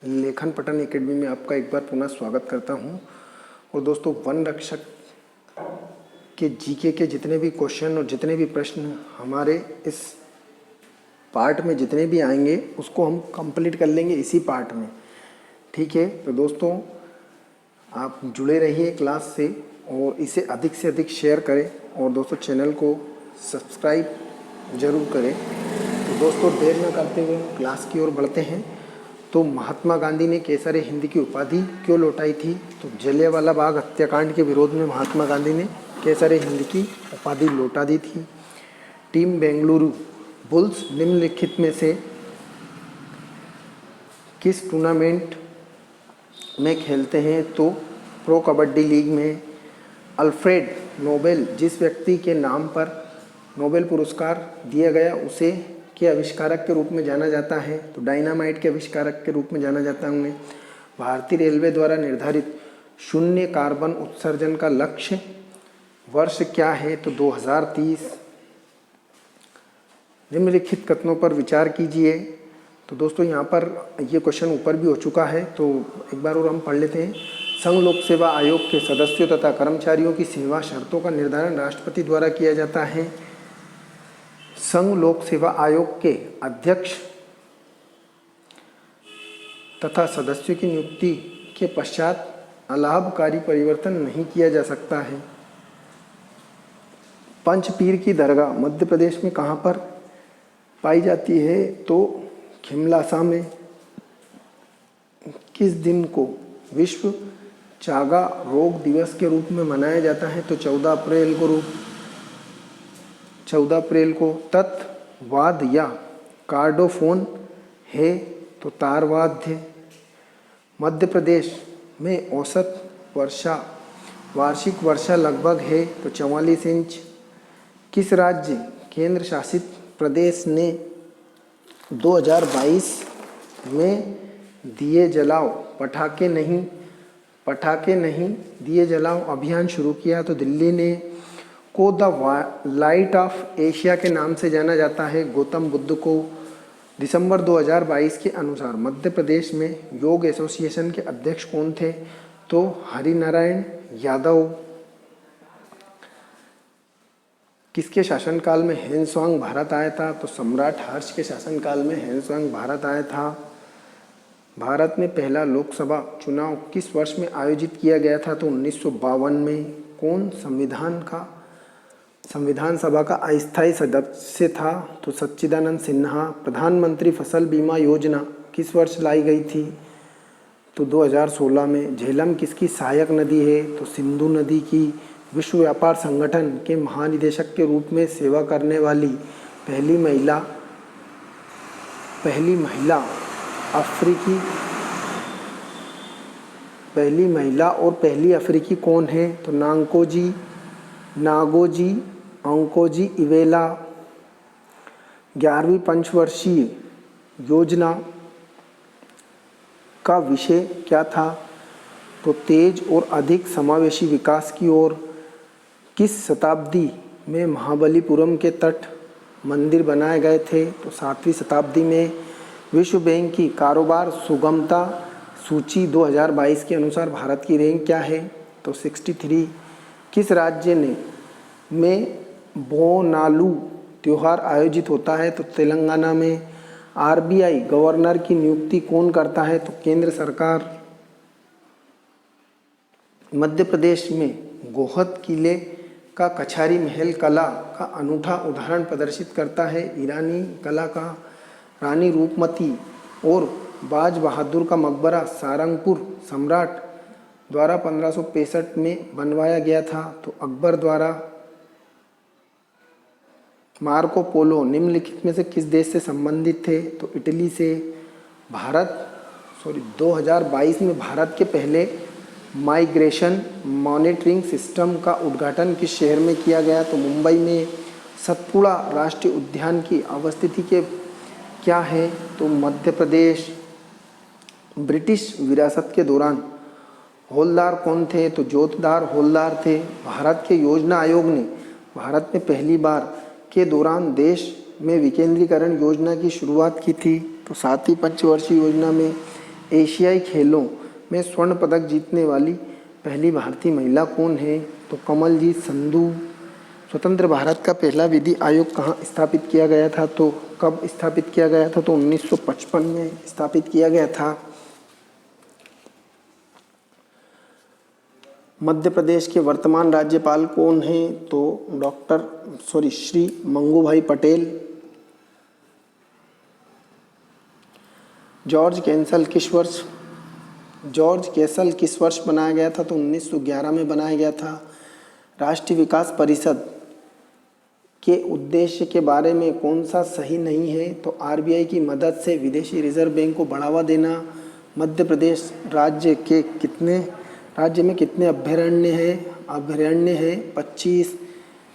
लेखन पठन एकेडमी में आपका एक बार पुनः स्वागत करता हूं। और दोस्तों, वन रक्षक के जीके के जितने भी क्वेश्चन और जितने भी प्रश्न हमारे इस पार्ट में जितने भी आएंगे उसको हम कंप्लीट कर लेंगे इसी पार्ट में। ठीक है, तो दोस्तों आप जुड़े रहिए क्लास से और इसे अधिक से अधिक शेयर करें और दोस्तों चैनल को सब्सक्राइब ज़रूर करें। तो दोस्तों, देर न करते हुए क्लास की ओर बढ़ते हैं। तो महात्मा गांधी ने केसर हिंद की उपाधि क्यों लौटाई थी? तो जलियांवाला बाग हत्याकांड के विरोध में महात्मा गांधी ने केसर हिंद की उपाधि लौटा दी थी। टीम बेंगलुरु बुल्स निम्नलिखित में से किस टूर्नामेंट में खेलते हैं? तो प्रो कबड्डी लीग में। अल्फ्रेड नोबेल जिस व्यक्ति के नाम पर नोबेल पुरस्कार दिया गया उसे के आविष्कारक के रूप में जाना जाता है? तो डायनामाइट के आविष्कारक के रूप में जाना जाता है उन्हें। भारतीय रेलवे द्वारा निर्धारित शून्य कार्बन उत्सर्जन का लक्ष्य वर्ष क्या है? तो 2030। निम्नलिखित कथनों पर विचार कीजिए। तो दोस्तों, यहाँ पर ये क्वेश्चन ऊपर भी हो चुका है, तो एक बार और हम पढ़ लेते हैं। संघ लोक सेवा आयोग के सदस्यों तथा कर्मचारियों की सेवा शर्तों का निर्धारण राष्ट्रपति द्वारा किया जाता है। संघ लोक सेवा आयोग के अध्यक्ष तथा सदस्यों की नियुक्ति के पश्चात अलाभकारी परिवर्तन नहीं किया जा सकता है। पंचपीर की दरगाह मध्य प्रदेश में कहाँ पर पाई जाती है? तो खिमलासा में। किस दिन को विश्व चागा रोग दिवस के रूप में मनाया जाता है? तो 14 अप्रैल को। तत्वाद या कार्डोफोन है? तो तारवाद्य। मध्य प्रदेश में औसत वार्षिक वर्षा लगभग है? तो 44 इंच। किस राज्य केंद्र शासित प्रदेश ने 2022 में दिए जलाओ पटाखे नहीं दिए जलाओ अभियान शुरू किया? तो दिल्ली ने। को द लाइट ऑफ एशिया के नाम से जाना जाता है? गौतम बुद्ध को। दिसंबर 2022 के अनुसार मध्य प्रदेश में योग एसोसिएशन के अध्यक्ष कौन थे? तो हरिनारायण यादव। किसके शासनकाल में हैंसवांग भारत आया था? तो सम्राट हर्ष के शासनकाल में हैंसवांग भारत आया था। भारत में पहला लोकसभा चुनाव किस वर्ष में आयोजित किया गया था? तो 1952 में। कौन संविधान सभा का अस्थायी सदस्य था? तो सच्चिदानंद सिन्हा। प्रधानमंत्री फसल बीमा योजना किस वर्ष लाई गई थी? तो 2016 में। झेलम किसकी सहायक नदी है? तो सिंधु नदी की। विश्व व्यापार संगठन के महानिदेशक के रूप में सेवा करने वाली पहली महिला और पहली अफ्रीकी कौन है? तो नागोजी अंकोजी इवेला। 11वीं पंचवर्षीय योजना का विषय क्या था? तो तेज और अधिक समावेशी विकास की ओर। किस शताब्दी में महाबलीपुरम के तट मंदिर बनाए गए थे? तो 7वीं शताब्दी में। विश्व बैंक की कारोबार सुगमता सूची 2022 के अनुसार भारत की रैंक क्या है? तो 63। किस राज्य में बोनालू त्यौहार आयोजित होता है? तो तेलंगाना में। आरबीआई गवर्नर की नियुक्ति कौन करता है? तो केंद्र सरकार। मध्य प्रदेश में गोहद किले का कछारी महल कला का अनूठा उदाहरण प्रदर्शित करता है? ईरानी कला का। रानी रूपमती और बाज बहादुर का मकबरा सारंगपुर सम्राट द्वारा 1565 में बनवाया गया था? तो अकबर द्वारा। मार्को पोलो निम्नलिखित में से किस देश से संबंधित थे? तो इटली से। 2022 में भारत के पहले माइग्रेशन मॉनिटरिंग सिस्टम का उद्घाटन किस शहर में किया गया? तो मुंबई में। सतपुड़ा राष्ट्रीय उद्यान की अवस्थिति के क्या है? तो मध्य प्रदेश। ब्रिटिश विरासत के दौरान हौलदार कौन थे? तो जोतदार हौलदार थे। भारत के योजना आयोग ने भारत में पहली बार के दौरान देश में विकेंद्रीकरण योजना की शुरुआत की थी? तो 7वीं पंचवर्षीय योजना में। एशियाई खेलों में स्वर्ण पदक जीतने वाली पहली भारतीय महिला कौन है? तो कमलजीत संधू। स्वतंत्र भारत का पहला विधि आयोग कहाँ स्थापित किया गया था? तो कब स्थापित किया गया था? तो 1955 में स्थापित किया गया था। मध्य प्रदेश के वर्तमान राज्यपाल कौन हैं? तो श्री मंगूभाई पटेल। जॉर्ज कैसल किस वर्ष बनाया गया था? तो 1911 में बनाया गया था। राष्ट्रीय विकास परिषद के उद्देश्य के बारे में कौन सा सही नहीं है? तो आरबीआई की मदद से विदेशी रिजर्व बैंक को बढ़ावा देना। मध्य प्रदेश राज्य में कितने अभयारण्य हैं? 25।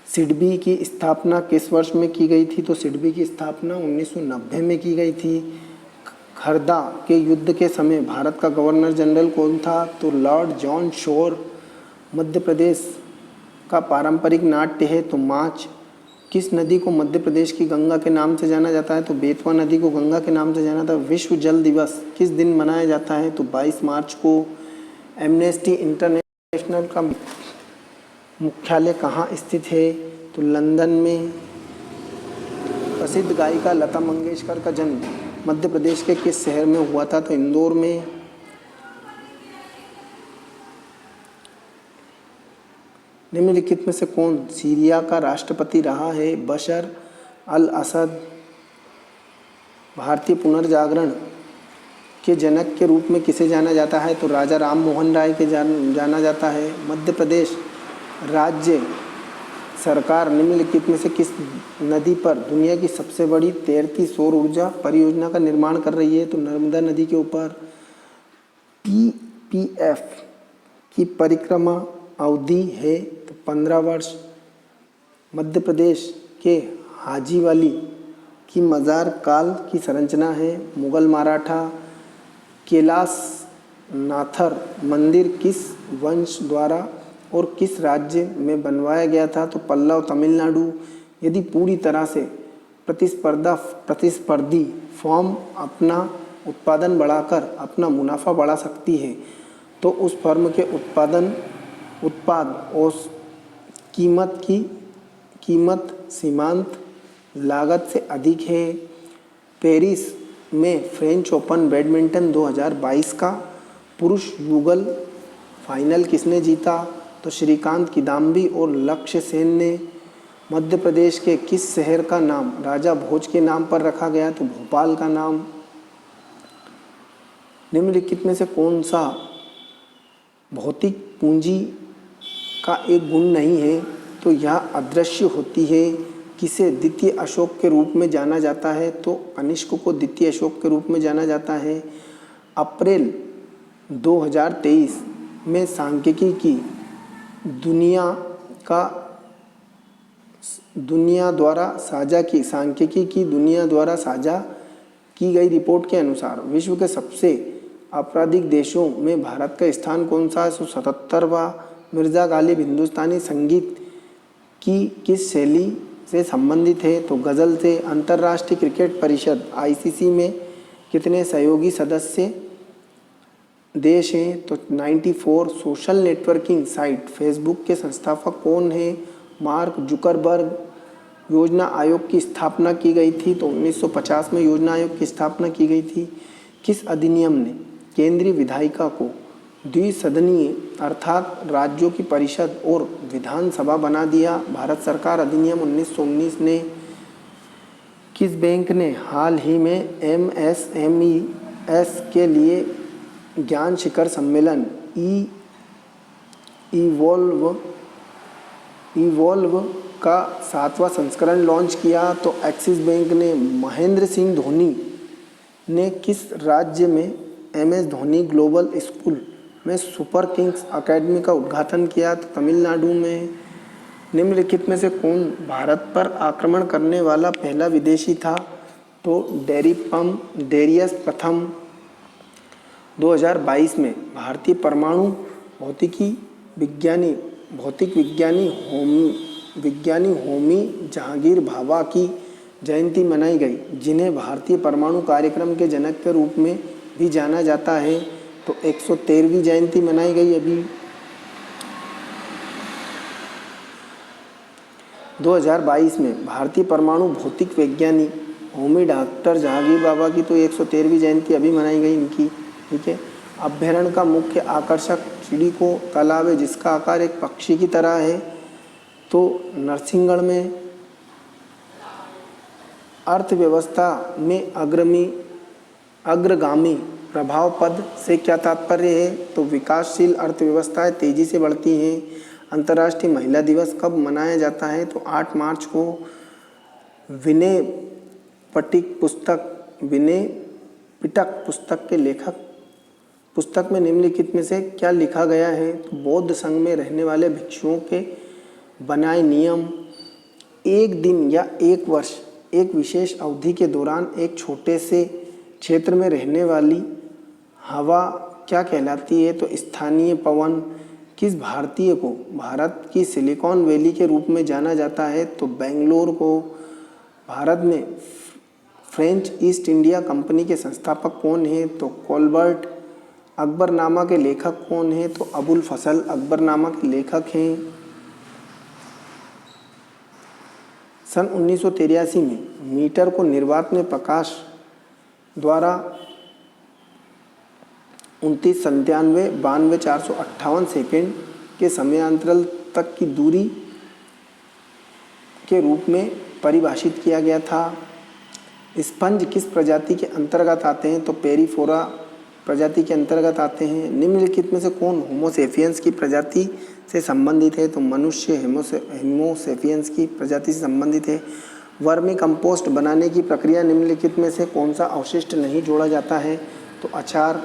सिडबी की स्थापना किस वर्ष में की गई थी? तो सिडबी की स्थापना 1990 में की गई थी। हरदा के युद्ध के समय भारत का गवर्नर जनरल कौन था? तो Lord John Shore. Madhya Pradesh का पारंपरिक नाट्य है तो माच। किस नदी को मध्य प्रदेश की गंगा के नाम से जाना जाता है? तो बेतवा नदी को गंगा के नाम से जाना जाता है। विश्व जल दिवस किस दिन मनाया जाता है? तो 22 मार्च को। एमनेस्टी इंटरनेशनल का मुख्यालय कहाँ स्थित है? तो लंदन में। प्रसिद्ध गायिका लता मंगेशकर का जन्म मध्य प्रदेश के किस शहर में हुआ था? तो इंदौर में। निम्नलिखित में से कौन सीरिया का राष्ट्रपति रहा है? बशर अल असद। भारतीय पुनर्जागरण के जनक के रूप में किसे जाना जाता है? तो राजा राम मोहन राय के जाना जाता है। मध्य प्रदेश राज्य सरकार निम्नलिखित में से किस नदी पर दुनिया की सबसे बड़ी तैरती सौर ऊर्जा परियोजना का निर्माण कर रही है? तो नर्मदा नदी के ऊपर। पीपीएफ की परिक्रमा अवधि है तो 15 वर्ष। मध्य प्रदेश के हाजीवाली की मज़ार काल की संरचना है मुगल मराठा। कैलाश नाथर मंदिर किस वंश द्वारा और किस राज्य में बनवाया गया था? तो पल्लव तमिलनाडु। यदि पूरी तरह से प्रतिस्पर्धी फर्म अपना उत्पादन बढ़ाकर अपना मुनाफा बढ़ा सकती है तो उस फर्म के उत्पाद और कीमत सीमांत लागत से अधिक है। पेरिस में फ्रेंच ओपन बैडमिंटन 2022 का पुरुष युगल फाइनल किसने जीता? तो श्रीकांत किदाम्बी और लक्ष्य सेन ने। मध्य प्रदेश के किस शहर का नाम राजा भोज के नाम पर रखा गया? तो भोपाल का नाम। निम्नलिखित में से कौन सा भौतिक पूंजी का एक गुण नहीं है? तो यह अदृश्य होती है। किसे द्वितीय अशोक के रूप में जाना जाता है? तो कनिष्क को द्वितीय अशोक के रूप में जाना जाता है। अप्रैल 2023 में सांख्यिकी की दुनिया द्वारा साझा की गई रिपोर्ट के अनुसार विश्व के सबसे आपराधिक देशों में भारत का स्थान कौन सा है? 77वां। मिर्ज़ा गालिब हिंदुस्तानी संगीत की किस शैली से संबंधित है? तो गज़ल से। अंतर्राष्ट्रीय क्रिकेट परिषद आईसीसी में कितने सहयोगी सदस्य देश हैं? तो 94। सोशल नेटवर्किंग साइट फेसबुक के संस्थापक कौन है? Mark Zuckerberg. योजना आयोग की स्थापना की गई थी तो 1950 में योजना आयोग की स्थापना की गई थी। किस अधिनियम ने केंद्रीय विधायिका को द्विसदनीय अर्थात राज्यों की परिषद और विधानसभा बना दिया? भारत सरकार अधिनियम 1919 ने। किस बैंक ने हाल ही में एमएसएमईएस के लिए ज्ञान शिखर सम्मेलन इवॉल्व का 7वां संस्करण लॉन्च किया? तो एक्सिस बैंक ने। महेंद्र सिंह धोनी ने किस राज्य में एमएस धोनी ग्लोबल स्कूल में सुपर किंग्स अकेडमी का उद्घाटन किया? तो तमिलनाडु में। निम्नलिखित में से कौन भारत पर आक्रमण करने वाला पहला विदेशी था? तो डेरियस प्रथम। 2022 में भारतीय परमाणु भौतिक विज्ञानी होमी जहांगीर भाभा की जयंती मनाई गई, जिन्हें भारतीय परमाणु कार्यक्रम के जनक के रूप में भी जाना जाता है। तो 113वीं जयंती मनाई गई अभी 2022 में। भारतीय परमाणु भौतिक वैज्ञानिक होमी डॉक्टर जहांगीर बाबा की तो 113वीं जयंती अभी मनाई गई इनकी, ठीक है। अभ्यारण्य का मुख्य आकर्षक चिड़ी को तालाब है जिसका आकार एक पक्षी की तरह है। तो नरसिंहगढ़ में अर्थव्यवस्था में अग्रगामी प्रभाव पद से क्या तात्पर्य है? तो विकासशील अर्थव्यवस्थाएं तेजी से बढ़ती हैं। अंतर्राष्ट्रीय महिला दिवस कब मनाया जाता है? तो 8 मार्च को। विनय पिटक पुस्तक के लेखक, पुस्तक में निम्नलिखित में से क्या लिखा गया है? तो बौद्ध संघ में रहने वाले भिक्षुओं के बनाए नियम, एक दिन या एक वर्ष एक विशेष अवधि के दौरान एक छोटे से क्षेत्र में रहने वाली हवा क्या कहलाती है? तो स्थानीय पवन। किस भारतीय को भारत की सिलिकॉन वैली के रूप में जाना जाता है? तो बेंगलोर को। भारत में फ्रेंच ईस्ट इंडिया कंपनी के संस्थापक कौन हैं? तो कोलबर्ट। अकबरनामा के लेखक कौन हैं? तो अबुल फजल अकबरनामा के लेखक हैं। सन 1983 में मीटर को निर्वात में प्रकाश द्वारा 29,97,92,458 सेकेंड के समयांतराल तक की दूरी के रूप में परिभाषित किया गया था। स्पंज किस प्रजाति के अंतर्गत आते हैं? तो पेरिफोरा प्रजाति के अंतर्गत आते हैं। निम्नलिखित में से कौन होमोसेपियंस की प्रजाति से संबंधित है? तो मनुष्य होमोसेपियंस की प्रजाति से संबंधित है। वर्मी कंपोस्ट बनाने की प्रक्रिया निम्नलिखित में से कौन सा अवशिष्ट नहीं जोड़ा जाता है? तो अचार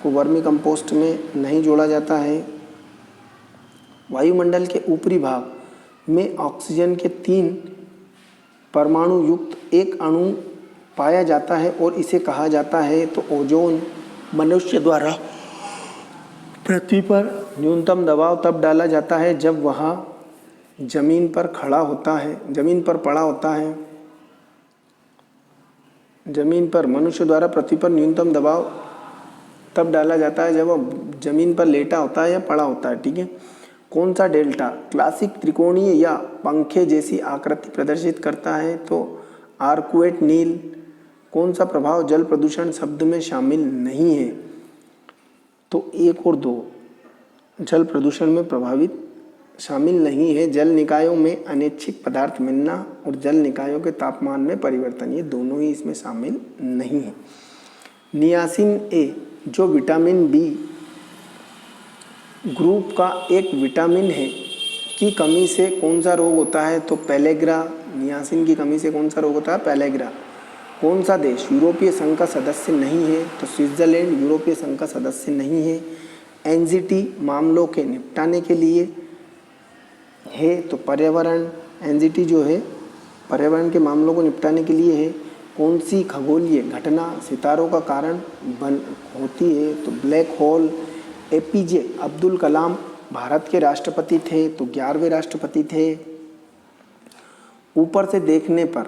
को वर्मी कंपोस्ट में नहीं जोड़ा जाता है। वायुमंडल के ऊपरी भाग में ऑक्सीजन के 3 परमाणु युक्त एक अणु पाया जाता है और इसे कहा जाता है तो ओजोन। मनुष्य द्वारा पृथ्वी पर न्यूनतम दबाव तब डाला जाता है जब वह जमीन पर पड़ा होता है। जमीन पर मनुष्य द्वारा पृथ्वी पर न्यूनतम दबाव तब डाला जाता है जब वह जमीन पर लेटा होता है या पड़ा होता है, ठीक है। कौन सा डेल्टा क्लासिक त्रिकोणीय या पंखे जैसी आकृति प्रदर्शित करता है? तो आर्कुएट नील। कौन सा प्रभाव जल प्रदूषण शब्द में शामिल नहीं है? तो 1 और 2 जल प्रदूषण में प्रभावित शामिल नहीं है। जल निकायों में अनैच्छिक पदार्थ मिलना और जल निकायों के तापमान में परिवर्तन, ये दोनों ही इसमें शामिल नहीं है। नियासिन ए जो विटामिन बी ग्रुप का एक विटामिन है की कमी से कौन सा रोग होता है? तो पेलेग्रा। नियासिन की कमी से कौन सा रोग होता है? पेलेग्रा। कौन सा देश यूरोपीय संघ का सदस्य नहीं है? तो स्विट्जरलैंड यूरोपीय संघ का सदस्य नहीं है। एनजीटी मामलों के निपटाने के लिए है तो पर्यावरण, एनजीटी जो है पर्यावरण के मामलों को निपटाने के लिए है। कौन सी खगोलीय घटना सितारों का कारण होती है? तो black hole. APJ Abdul Kalam Bharat के राष्ट्रपति थे तो 11वें राष्ट्रपति थे। ऊपर से देखने पर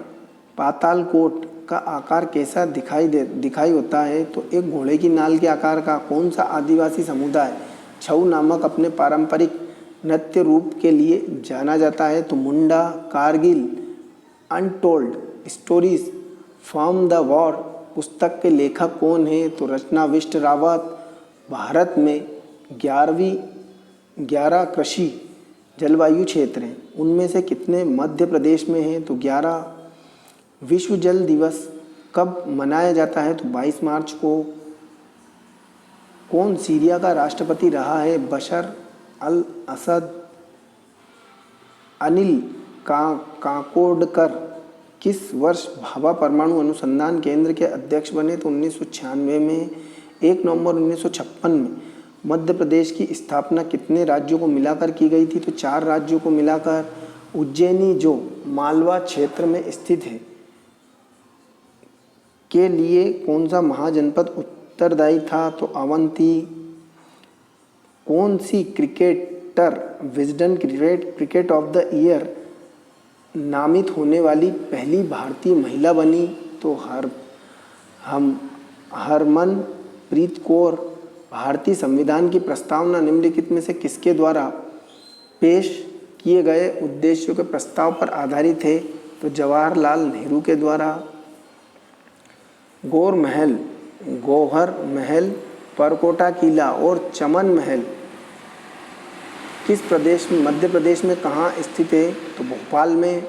पातालकोट का आकार कैसा दिखाई होता है? तो एक घोड़े की नाल के आकार का। कौन सा आदिवासी समुदाय छऊ नामक अपने पारंपरिक नृत्य रूप के लिए जाना जाता है? तो Munda. Kargil untold stories from the war पुस्तक के लेखक कौन है? तो रचना बिष्ट रावत। भारत में 11 कृषि जलवायु क्षेत्र हैं, उनमें से कितने मध्य प्रदेश में हैं? तो 11। विश्व जल दिवस कब मनाया जाता है? तो 22 मार्च को। कौन सीरिया का राष्ट्रपति रहा है? बशर अल असद। अनिल काकोडकर किस वर्ष भाभा परमाणु अनुसंधान केंद्र के अध्यक्ष बने? तो 1996 में। 1 नवंबर 1956 में मध्य प्रदेश की स्थापना कितने राज्यों को मिलाकर की गई थी? तो 4 राज्यों को मिलाकर। उज्जैनी जो मालवा क्षेत्र में स्थित है के लिए कौन सा महाजनपद उत्तरदायी था? तो अवंती। कौन सी cricketer Wisden cricket of the year नामित होने वाली पहली भारतीय महिला बनी? तो प्रीत कौर भारतीय संविधान की प्रस्तावना निम्नलिखित में से किसके द्वारा पेश किए गए उद्देश्यों के प्रस्ताव पर आधारित है? तो जवाहरलाल नेहरू के द्वारा। गौर महल, गौहर महल, परकोटा किला और चमन महल किस प्रदेश में, मध्य प्रदेश में कहाँ स्थित है? तो भोपाल में।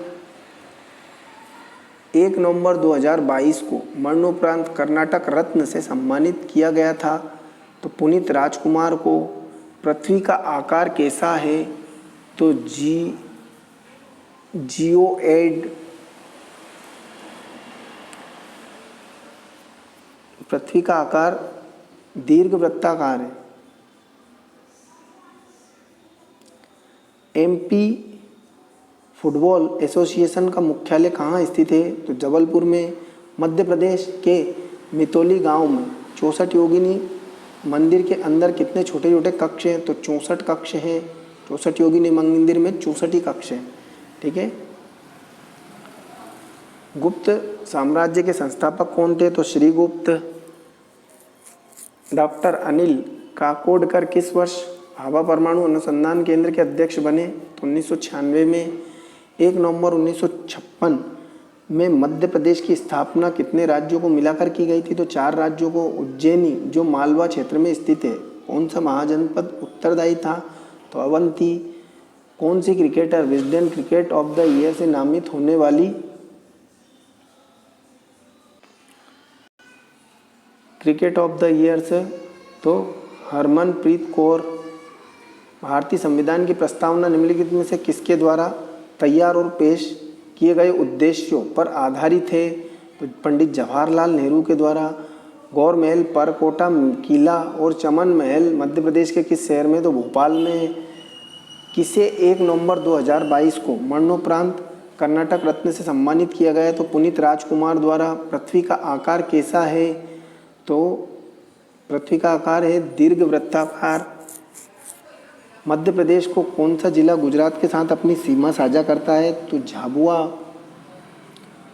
1 नवंबर 2022 को मरणोपरांत कर्नाटक रत्न से सम्मानित किया गया था तो पुनीत राजकुमार को। पृथ्वी का आकार कैसा है? तो जियोएड। पृथ्वी का आकार दीर्घवृत्ताकार है। एमपी फुटबॉल एसोसिएशन का मुख्यालय कहाँ स्थित है? तो जबलपुर में। मध्य प्रदेश के मितौली गांव में 64 योगिनी मंदिर के अंदर कितने छोटे छोटे कक्ष हैं? तो 64 कक्ष हैं। 64 योगिनी मंदिर में 64 ही कक्ष हैं। ठीक है। गुप्त साम्राज्य के संस्थापक कौन थे? तो श्रीगुप्त। डॉक्टर अनिल काकोडकर किस वर्ष भाभा परमाणु अनुसंधान केंद्र के अध्यक्ष बने? तो 1996 में। 1 नवंबर 1956 में मध्य प्रदेश की स्थापना कितने राज्यों को मिलाकर की गई थी? तो 4 राज्यों को। उज्जैनी जो मालवा क्षेत्र में स्थित है, कौन सा महाजनपद उत्तरदायी था? तो अवंती। कौन सी cricketer Wisden cricket of the year से नामित होने वाली? क्रिकेट ऑफ द ईयर से तो हरमनप्रीत कौर। भारतीय संविधान की प्रस्तावना निम्नलिखित में से किसके द्वारा तैयार और पेश किए गए उद्देश्यों पर आधारित है? तो पंडित जवाहरलाल नेहरू के द्वारा। गौर महल, परकोटा किला और चमन महल मध्य प्रदेश के किस शहर में? तो भोपाल में। किसे 1 नवंबर 2022 को मरणोपरांत कर्नाटक रत्न से सम्मानित किया गया? तो पुनीत राजकुमार द्वारा। पृथ्वी का आकार कैसा है? तो पृथ्वी का आकार है दीर्घवृत्ताकार। मध्य प्रदेश को कौन सा जिला गुजरात के साथ अपनी सीमा साझा करता है? तो झाबुआ।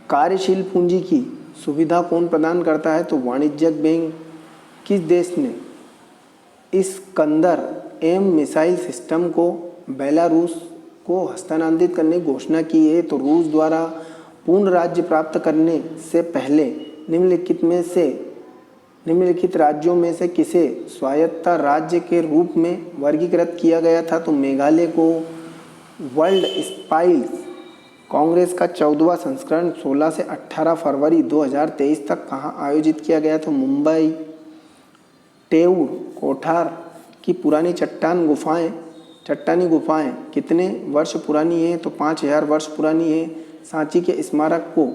कार्यशील पूंजी की सुविधा कौन प्रदान करता है? तो वाणिज्यिक बैंक। किस देश ने इस्कंदर एम मिसाइल सिस्टम को बेलारूस को हस्तांतरित करने की घोषणा की है? तो रूस द्वारा। पूर्ण राज्य प्राप्त करने से पहले निम्नलिखित राज्यों में से किसे स्वायत्त राज्य के रूप में वर्गीकृत किया गया था? तो मेघालय को। वर्ल्ड स्पाइस कांग्रेस का 14वां संस्करण 16 से 18 फरवरी 2023 तक कहाँ आयोजित किया गया? तो मुंबई। टेऊर कोठार की पुरानी चट्टानी गुफाएं कितने वर्ष पुरानी हैं? तो 5000 वर्ष पुरानी है। सांची के स्मारक को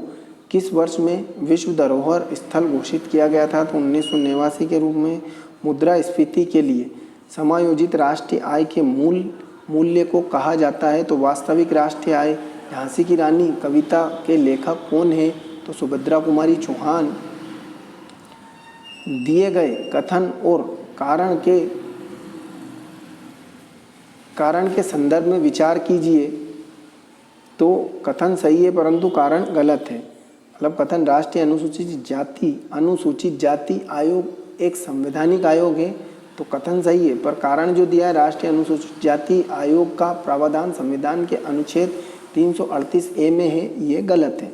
किस वर्ष में विश्व धरोहर स्थल घोषित किया गया था? तो 1989 के रूप में। मुद्रास्फीति के लिए समायोजित राष्ट्रीय आय के मूल्य को कहा जाता है? तो वास्तविक राष्ट्रीय आय। झांसी की रानी कविता के लेखक कौन है? तो सुभद्रा कुमारी चौहान। दिए गए कथन और कारण के संदर्भ में विचार कीजिए। तो कथन सही है परंतु कारण गलत है। मतलब कथन राष्ट्रीय अनुसूचित जाति आयोग एक संवैधानिक आयोग है, तो कथन सही है, पर कारण जो दिया है राष्ट्रीय अनुसूचित जाति आयोग का प्रावधान संविधान के अनुच्छेद 338A में है, ये गलत है।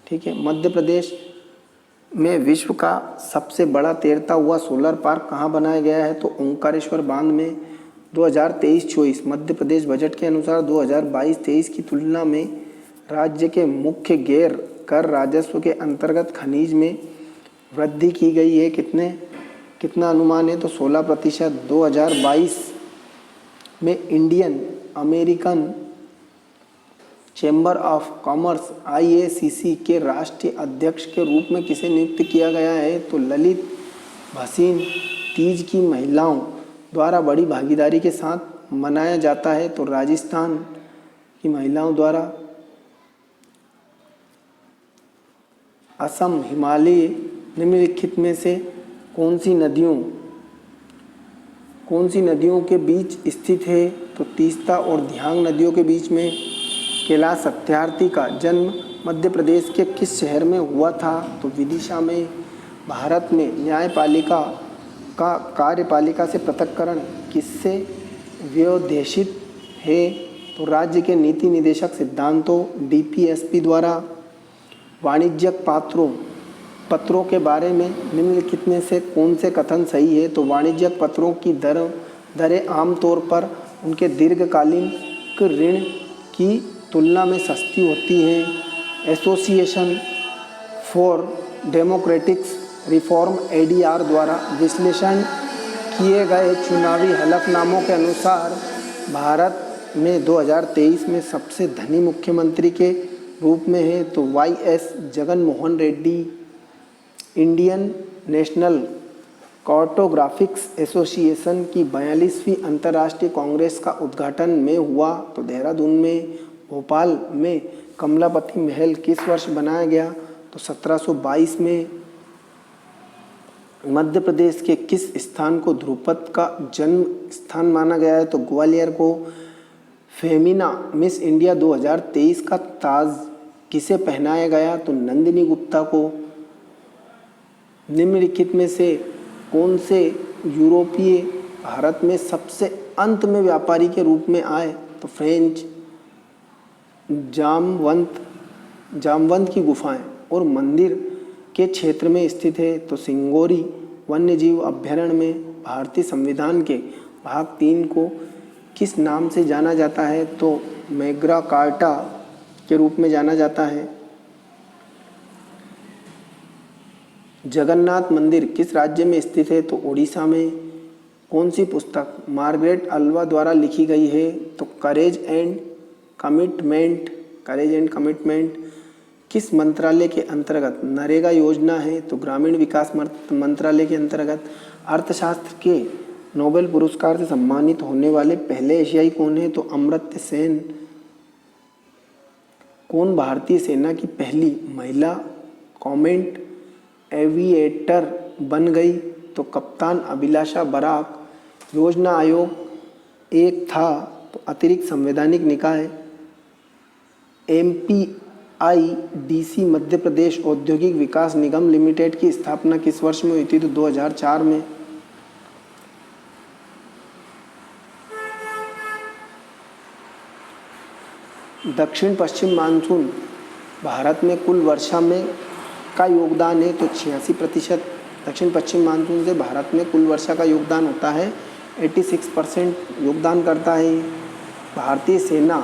ठीक है। मध्य प्रदेश में विश्व का सबसे बड़ा तैरता हुआ सोलर पार्क कहाँ बनाया गया है? तो ओंकारेश्वर बांध में। 2023-24 मध्य प्रदेश बजट के अनुसार 2022-23 की तुलना में राज्य के मुख्य गैर कर राजस्व के अंतर्गत खनिज में वृद्धि की गई है। कितना अनुमान है? तो 16%। 2022 में Indian American chamber of commerce IACC के राष्ट्रीय अध्यक्ष के रूप में किसे नियुक्त किया गया है? तो ललित भसीन। तीज की महिलाओं द्वारा बड़ी भागीदारी के साथ मनाया जाता है, तो राजस्थान की महिलाओं द्वारा। असम हिमालय निम्नलिखित में से कौन सी नदियों के बीच स्थित है? तो तीस्ता और धियांग नदियों के बीच में। कैलाश सत्यार्थी का जन्म मध्य प्रदेश के किस शहर में हुआ था? तो विदिशा में। भारत में न्यायपालिका का कार्यपालिका से पृथक्करण किससे व्योदेशित है? तो राज्य के नीति निदेशक सिद्धांतों डीपीएसपी द्वारा। वाणिज्यिक पत्रों के बारे में निम्नलिखित में से कौन से कथन सही है? तो वाणिज्यिक पत्रों की दरें आमतौर पर उनके दीर्घकालीन ऋण की तुलना में सस्ती होती हैं। Association for democratic reform ADR द्वारा विश्लेषण किए गए चुनावी हलफनामों के अनुसार भारत में 2023 में सबसे धनी मुख्यमंत्री के रूप में है तो YS Jagan Mohan Reddy. Indian National Cartographics Association की 42वीं अंतर्राष्ट्रीय कांग्रेस का उद्घाटन में हुआ तो देहरादून में। भोपाल में कमलापति महल किस वर्ष बनाया गया? तो 1722 में। मध्य प्रदेश के किस स्थान को ध्रुपद का जन्म स्थान माना गया है? तो ग्वालियर को। फेमिना मिस इंडिया 2023 का ताज किसे पहनाया गया? तो नंदिनी गुप्ता को। निम्नलिखित में से कौन से यूरोपीय भारत में सबसे अंत में व्यापारी के रूप में आए? तो फ्रेंच। जामवंत की गुफाएं और मंदिर के क्षेत्र में स्थित है तो सिंगोरी वन्यजीव अभयारण्य में। भारतीय संविधान के भाग 3 को किस नाम से जाना जाता है? तो मैग्ना कार्टा के रूप में जाना जाता है। जगन्नाथ मंदिर किस राज्य में स्थित है? तो उड़ीसा में। कौन सी पुस्तक मार्गरेट अल्वा द्वारा लिखी गई है? तो करेज एंड कमिटमेंट। किस मंत्रालय के अंतर्गत नरेगा योजना है? तो ग्रामीण विकास मंत्रालय के अंतर्गत। अर्थशास्त्र के नोबेल पुरस्कार से सम्मानित होने वाले पहले एशियाई कौन है? तो अमर्त्य सेन। कौन भारतीय सेना की पहली महिला कॉम्बैट एविएटर बन गई? तो कप्तान अभिलाषा बराक। योजना आयोग एक था तो अतिरिक्त संवैधानिक निकाय। एमपीआईडीसी मध्य प्रदेश औद्योगिक विकास निगम लिमिटेड की स्थापना किस वर्ष में हुई थी? तो 2004 में। दक्षिण पश्चिम मानसून भारत में कुल वर्षा में का योगदान है? तो 86%। दक्षिण पश्चिम मानसून से भारत में कुल वर्षा का योगदान होता है 86% योगदान करता है। भारतीय सेना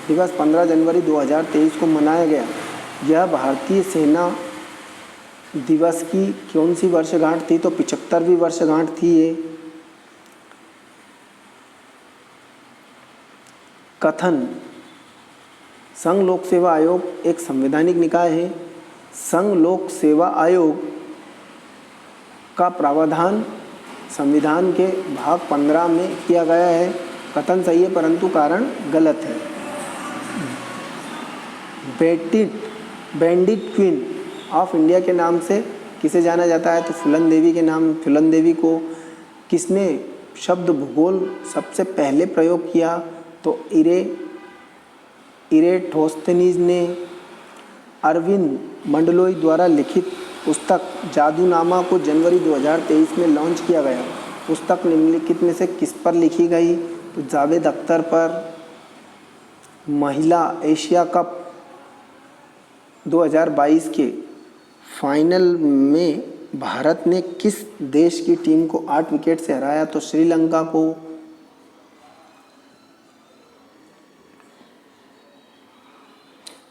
दिवस 15 जनवरी 2023 को मनाया गया। यह भारतीय सेना दिवस की कौन सी वर्षगांठ थी? तो 75वीं वर्षगांठ थी ये। कथन संघ लोक सेवा आयोग एक संवैधानिक निकाय है। संघ लोक सेवा आयोग का प्रावधान संविधान के भाग 15 में किया गया है। कथन सही है परंतु कारण गलत है। बैंडिट क्वीन ऑफ इंडिया के नाम से किसे जाना जाता है? तो फूलन देवी के नाम। फूलन देवी को किसने शब्द भूगोल सबसे पहले प्रयोग किया? तो इरेटोस्थेनीज ने। अरविंद मंडलोई द्वारा लिखित पुस्तक जादूनामा को जनवरी 2023 में लॉन्च किया गया। पुस्तक निम्नलिखित में से किस पर लिखी गई? तो जावेद अख्तर पर। महिला एशिया कप 2022 के फाइनल में भारत ने किस देश की टीम को 8 विकेट से हराया? तो श्रीलंका को।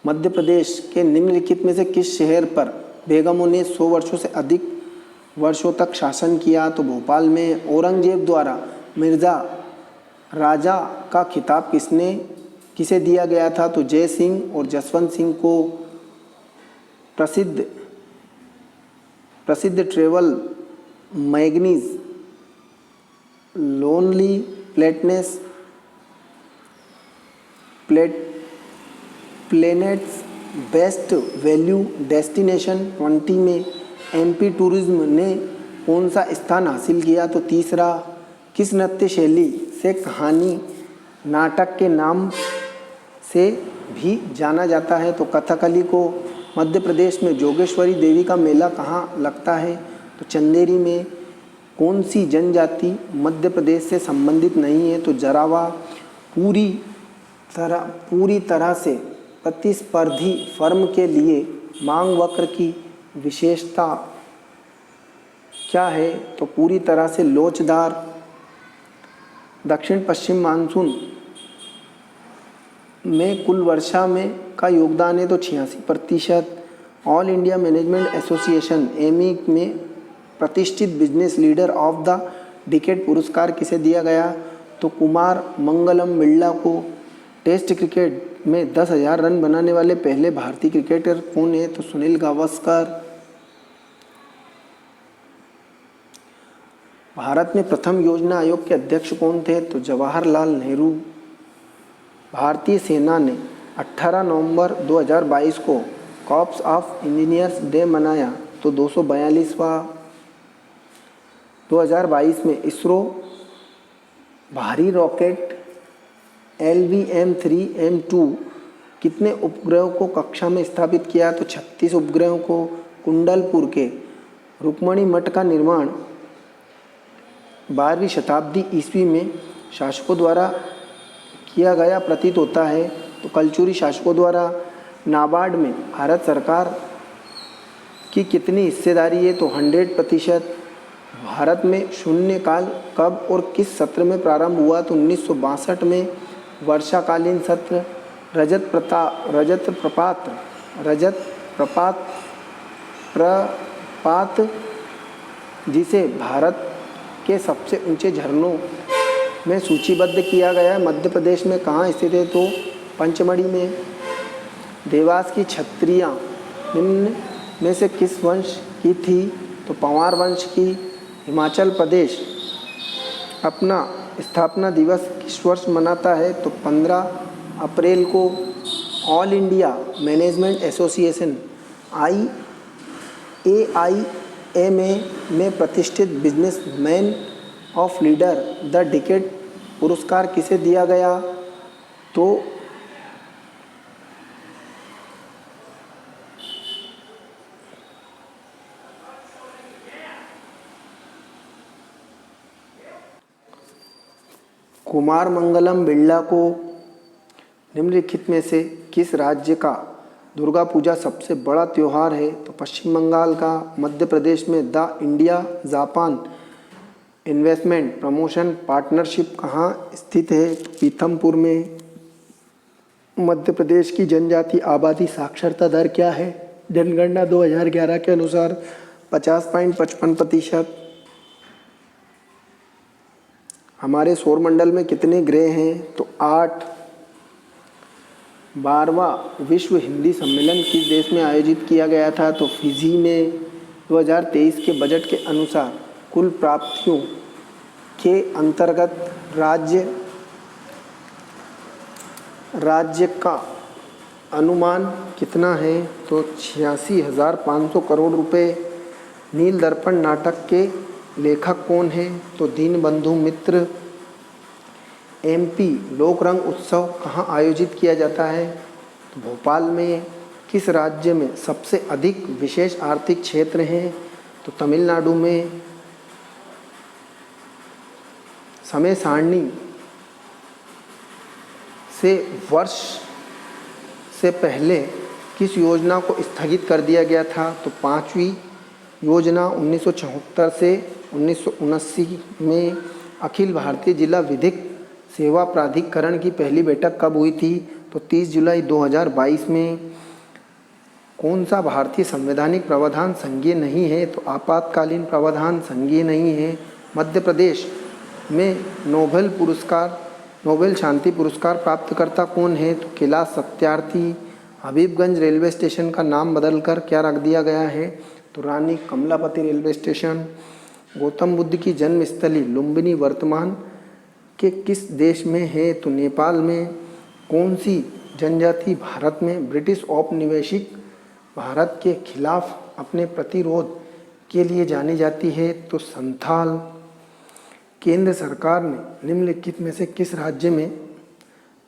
मध्य प्रदेश के निम्नलिखित में से किस शहर पर बेगमों ने 100 वर्षों से अधिक वर्षों तक शासन किया? तो भोपाल में। औरंगजेब द्वारा मिर्ज़ा राजा का खिताब किसे दिया गया था? तो जय सिंह और जसवंत सिंह को। प्रसिद्ध travel magazine lonely planets best value destination 20 में एमपी टूरिज्म ने कौन सा स्थान हासिल किया? तो तीसरा। किस नृत्य शैली से कहानी नाटक के नाम से भी जाना जाता है? तो कथकली को। मध्य प्रदेश में जोगेश्वरी देवी का मेला कहाँ लगता है? तो चंदेरी में। कौन सी जनजाति मध्य प्रदेश से संबंधित नहीं है? तो जरावा। पूरी तरह से प्रतिस्पर्धी फर्म के लिए मांग वक्र की विशेषता क्या है? तो पूरी तरह से लोचदार। दक्षिण पश्चिम मानसून में कुल वर्षा में का योगदान है तो 86%। ऑल इंडिया मैनेजमेंट एसोसिएशन एमी में प्रतिष्ठित business leader of the decade पुरस्कार किसे दिया गया? तो कुमार मंगलम बिरला को। टेस्ट क्रिकेट में 10,000 रन बनाने वाले पहले भारतीय क्रिकेटर कौन है? तो सुनील गावस्कर। भारत में प्रथम योजना आयोग के अध्यक्ष कौन थे? तो जवाहरलाल नेहरू। भारतीय सेना ने 18 नवंबर 2022 को कॉर्प्स ऑफ इंजीनियर्स डे मनाया तो 242वां। 2022 में इसरो भारी रॉकेट LVM-3M2 कितने उपग्रहों को कक्षा में स्थापित किया? तो 36 उपग्रहों को। कुंडलपुर के रुक्मणी मठ का निर्माण 12वीं शताब्दी ईस्वी में शासकों द्वारा किया गया प्रतीत होता है तो कलचुरी शासकों द्वारा। नाबार्ड में भारत सरकार की कितनी हिस्सेदारी है? तो 100%। भारत में शून्यकाल कब और किस सत्र में प्रारंभ हुआ? तो 1962 में। वर्षाकालीन सत्र। रजत प्रपात जिसे भारत के सबसे ऊंचे झरनों में सूचीबद्ध किया गया है मध्य प्रदेश में कहाँ स्थित है? तो पंचमढ़ी में। देवास की छत्रियाँ निम्न में से किस वंश की थी? तो पंवार वंश की। हिमाचल प्रदेश अपना स्थापना दिवस किस वर्ष मनाता है? तो 15 अप्रैल को। All India management association AIMA में प्रतिष्ठित businessman of leader the decade पुरस्कार किसे दिया गया? तो कुमार मंगलम बिरला को। निम्नलिखित में से किस राज्य का दुर्गा पूजा सबसे बड़ा त्यौहार है? तो पश्चिम बंगाल का। मध्य प्रदेश में the India Japan investment promotion partnership कहाँ स्थित है? तो पीथमपुर में। मध्य प्रदेश की जनजाति आबादी साक्षरता दर क्या है? जनगणना 2011 के अनुसार 50.55%। हमारे सौरमंडल में कितने ग्रह हैं? तो 8। 12वां विश्व हिंदी सम्मेलन किस देश में आयोजित किया गया था? तो फिजी में। 2023 के बजट के अनुसार कुल प्राप्तियों के अंतर्गत राज्य का अनुमान कितना है? तो 86,500 करोड़ रुपए। नील दर्पण नाटक के लेखक कौन है? तो दीनबंधु मित्र। MP लोक रंग उत्सव कहाँ आयोजित किया जाता है? तो भोपाल में। किस राज्य में सबसे अधिक विशेष आर्थिक क्षेत्र हैं? तो तमिलनाडु में। समय सारणी से वर्ष से पहले किस योजना को स्थगित कर दिया गया था? तो 5वीं योजना 1974 से 1979 में। अखिल भारतीय जिला विधिक सेवा प्राधिकरण की पहली बैठक कब हुई थी? तो 30 जुलाई 2022 में। कौन सा भारतीय संवैधानिक प्रावधान संघीय नहीं है? तो आपातकालीन प्रावधान संघीय नहीं है। मध्य प्रदेश में नोबेल शांति पुरस्कार प्राप्तकर्ता कौन है? तो कैलाश सत्यार्थी। हबीबगंज रेलवे स्टेशन का नाम बदलकर क्या रख दिया गया है? तो रानी कमलापति रेलवे स्टेशन। गौतम बुद्ध की जन्मस्थली लुम्बिनी वर्तमान के किस देश में है? तो नेपाल में। कौन सी जनजाति भारत में ब्रिटिश औपनिवेशिक भारत के खिलाफ अपने प्रतिरोध के लिए जानी जाती है? तो संथाल। केंद्र सरकार ने निम्नलिखित में से किस राज्य में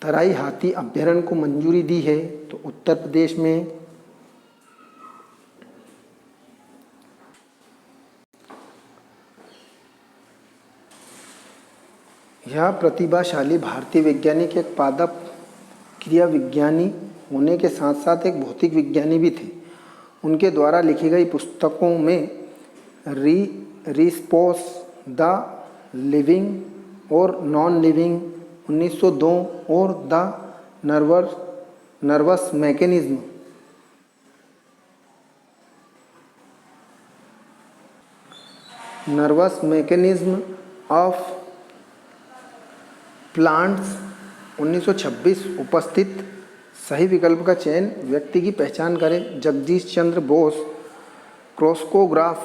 तराई हाथी अभ्यारण्य को मंजूरी दी है? तो उत्तर प्रदेश में। यह प्रतिभाशाली भारतीय वैज्ञानिक एक पादप क्रिया विज्ञानी होने के साथ साथ एक भौतिक विज्ञानी भी थे। उनके द्वारा लिखी गई पुस्तकों में रिस्पॉन्स द लिविंग और नॉन लिविंग 1902 और the nervous mechanism of plants 1926 उपस्थित सही विकल्प का चयन व्यक्ति की पहचान करें। जगदीश चंद्र बोस क्रोस्कोग्राफ।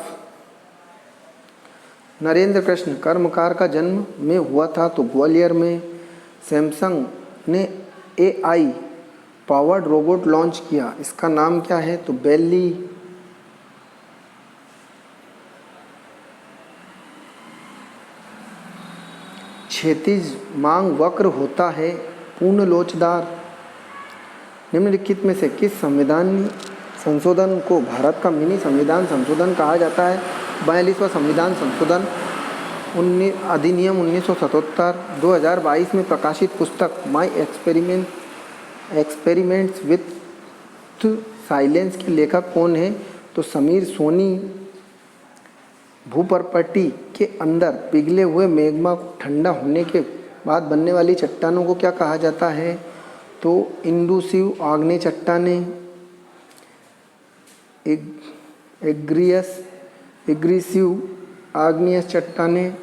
नरेंद्र कृष्ण कर्मकार का जन्म में हुआ था तो ग्वालियर में। सैमसंग ने AI पावर्ड रोबोट लॉन्च किया, इसका नाम क्या है तो बेली। क्षैतिज मांग वक्र होता है पूर्ण लोचदार। निम्नलिखित में से किस संविधान संशोधन को भारत का मिनी संविधान संशोधन कहा जाता है? 42वां संविधान संशोधन अधिनियम 1977। 2022 में प्रकाशित पुस्तक माई एक्सपेरिमेंट्स विथ साइलेंस के लेखक कौन है तो समीर सोनी। भूपर्पटी के अंदर पिघले हुए मैग्मा को ठंडा होने के बाद बनने वाली चट्टानों को क्या कहा जाता है तो इंडूसिव आग्नेय चट्टानें। एग्रेसिव आग्नेय चट्टानें।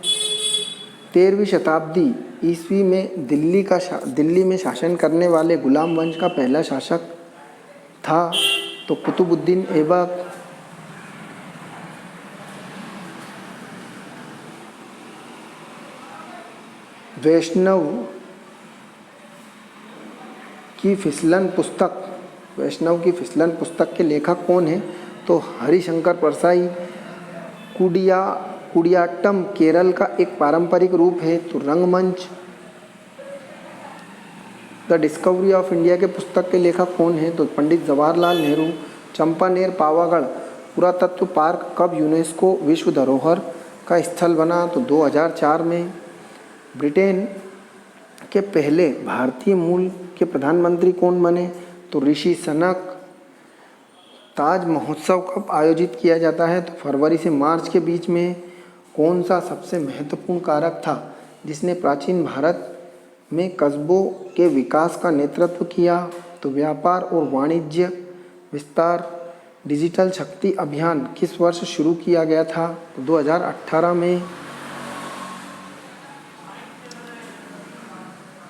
13वीं शताब्दी ईस्वी में दिल्ली में शासन करने वाले गुलाम वंश का पहला शासक था तो कुतुबुद्दीन ऐबक। वैष्णव की फिसलन पुस्तक के लेखक कौन है तो हरिशंकर परसाई। कुडियाट्टम केरल का एक पारंपरिक रूप है तो रंगमंच। द डिस्कवरी ऑफ इंडिया के पुस्तक के लेखक कौन है तो पंडित जवाहरलाल नेहरू। चंपानेर पावागढ़ पुरातत्व पार्क कब यूनेस्को विश्व धरोहर का स्थल बना तो 2004 में। ब्रिटेन के पहले भारतीय मूल के प्रधानमंत्री कौन बने तो ऋषि सनक। ताज महोत्सव कब आयोजित किया जाता है तो फरवरी से मार्च के बीच में। कौन सा सबसे महत्वपूर्ण कारक था जिसने प्राचीन भारत में कस्बों के विकास का नेतृत्व किया तो व्यापार और वाणिज्य विस्तार। डिजिटल शक्ति अभियान किस वर्ष शुरू किया गया था तो 2018 में।